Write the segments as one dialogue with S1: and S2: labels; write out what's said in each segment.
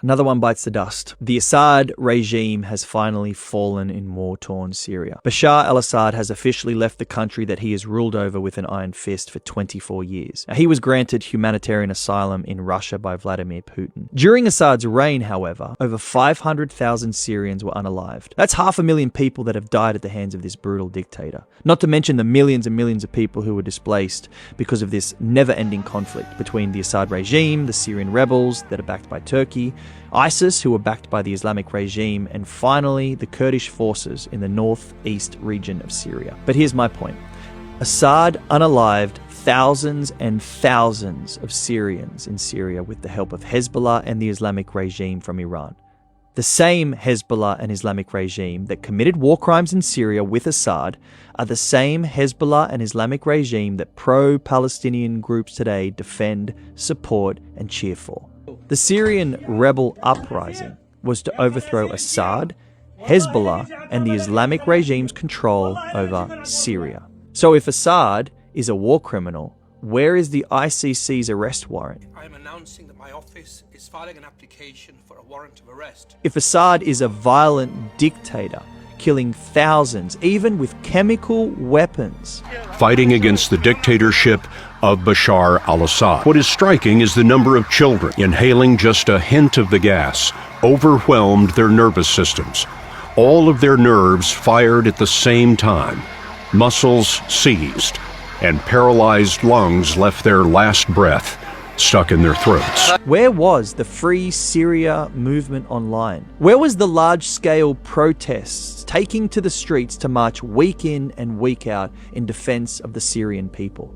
S1: Another one bites the dust. The Assad regime has finally fallen in war-torn Syria. Bashar al-Assad has officially left the country that he has ruled over with an iron fist for 24 years. Now, he was granted humanitarian asylum in Russia by Vladimir Putin. During Assad's reign, however, over 500,000 Syrians were unalived. That's 500,000 people that have died at the hands of this brutal dictator. Not to mention the millions and millions of people who were displaced because of this never-ending conflict between the Assad regime, the Syrian rebels that are backed by Turkey, ISIS, who are backed by the Islamic regime, and finally the Kurdish forces in the northeast region of Syria. But here's my point. Assad unalived thousands and thousands of Syrians in Syria with the help of Hezbollah and the Islamic regime from Iran. The same Hezbollah and Islamic regime that committed war crimes in Syria with Assad are the same Hezbollah and Islamic regime that pro-Palestinian groups today defend, support, and cheer for. The Syrian rebel uprising was to overthrow Assad, Hezbollah, and the Islamic regime's control over Syria. So if Assad is a war criminal, where is the ICC's arrest warrant?
S2: I am announcing that my office is filing an application for a warrant of arrest.
S1: If Assad is a violent dictator, killing thousands, even with chemical weapons,
S3: fighting against the dictatorship of Bashar al-Assad. What is striking is the number of children inhaling just a hint of the gas overwhelmed their nervous systems. All of their nerves fired at the same time. Muscles seized, and paralyzed lungs left their last breath stuck in their throats.
S1: Where was the Free Syria movement online? Where was the large-scale protests taking to the streets to march week in and week out in defense of the Syrian people?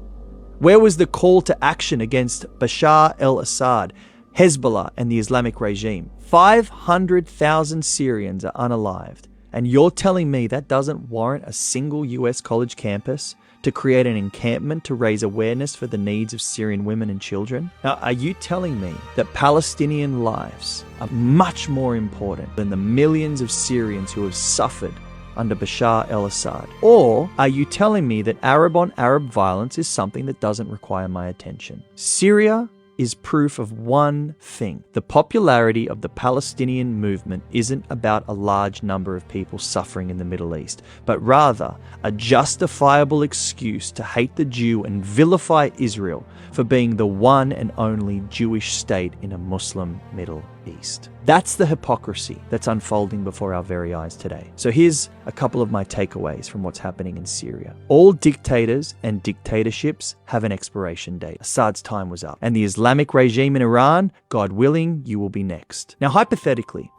S1: Where was the call to action against Bashar al-Assad, Hezbollah, and the Islamic regime? 500,000 Syrians are unalived, and you're telling me that doesn't warrant a single US college campus to create an encampment to raise awareness for the needs of Syrian women and children? Now, are you telling me that Palestinian lives are much more important than the millions of Syrians who have suffered under Bashar al-Assad? Or are you telling me that Arab-on-Arab violence is something that doesn't require my attention? Syria is proof of one thing. The popularity of the Palestinian movement isn't about a large number of people suffering in the Middle East, but rather a justifiable excuse to hate the Jew and vilify Israel for being the one and only Jewish state in a Muslim Middle East. That's the hypocrisy that's unfolding before our very eyes today. So here's a couple of my takeaways from what's happening in Syria. All dictators and dictatorships have an expiration date. Assad's time was up. And the Islamic regime in Iran, God willing, you will be next. Now, hypothetically,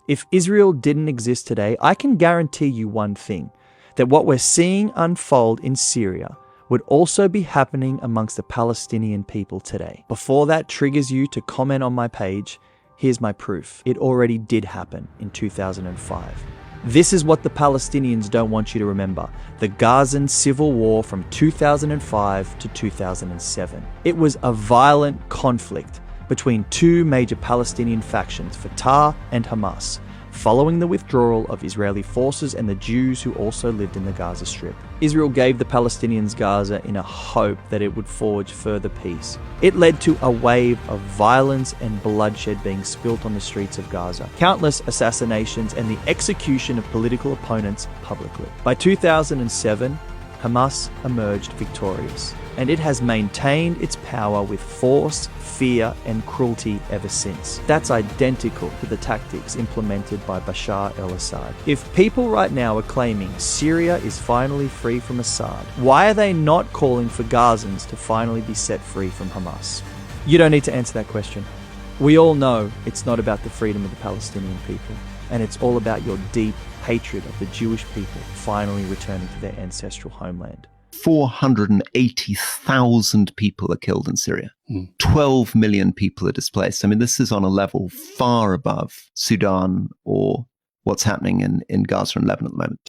S1: if Israel didn't exist today, I can guarantee you one thing, that what we're seeing unfold in Syria would also be happening amongst the Palestinian people today. Before that triggers you to comment on my page, here's my proof. It already did happen in 2005. This is what the Palestinians don't want you to remember. The Gazan civil war from 2005 to 2007. It was a violent conflict between two major Palestinian factions, Fatah and Hamas, following the withdrawal of Israeli forces and the Jews who also lived in the Gaza Strip. Israel gave the Palestinians Gaza in a hope that it would forge further peace. It led to a wave of violence and bloodshed being spilt on the streets of Gaza, countless assassinations, and the execution of political opponents publicly. By 2007, Hamas emerged victorious, and it has maintained its power with force, fear, and cruelty ever since. That's identical to the tactics implemented by Bashar al-Assad. If people right now are claiming Syria is finally free from Assad, why are they not calling for Gazans to finally be set free from Hamas? You don't need to answer that question. We all know it's not about the freedom of the Palestinian people, and it's all about your deep hatred of the Jewish people finally returning to their ancestral homeland.
S4: 480,000 people are killed in Syria. 12 million people are displaced. I mean, this is on a level far above Sudan or what's happening in Gaza and Lebanon at the moment.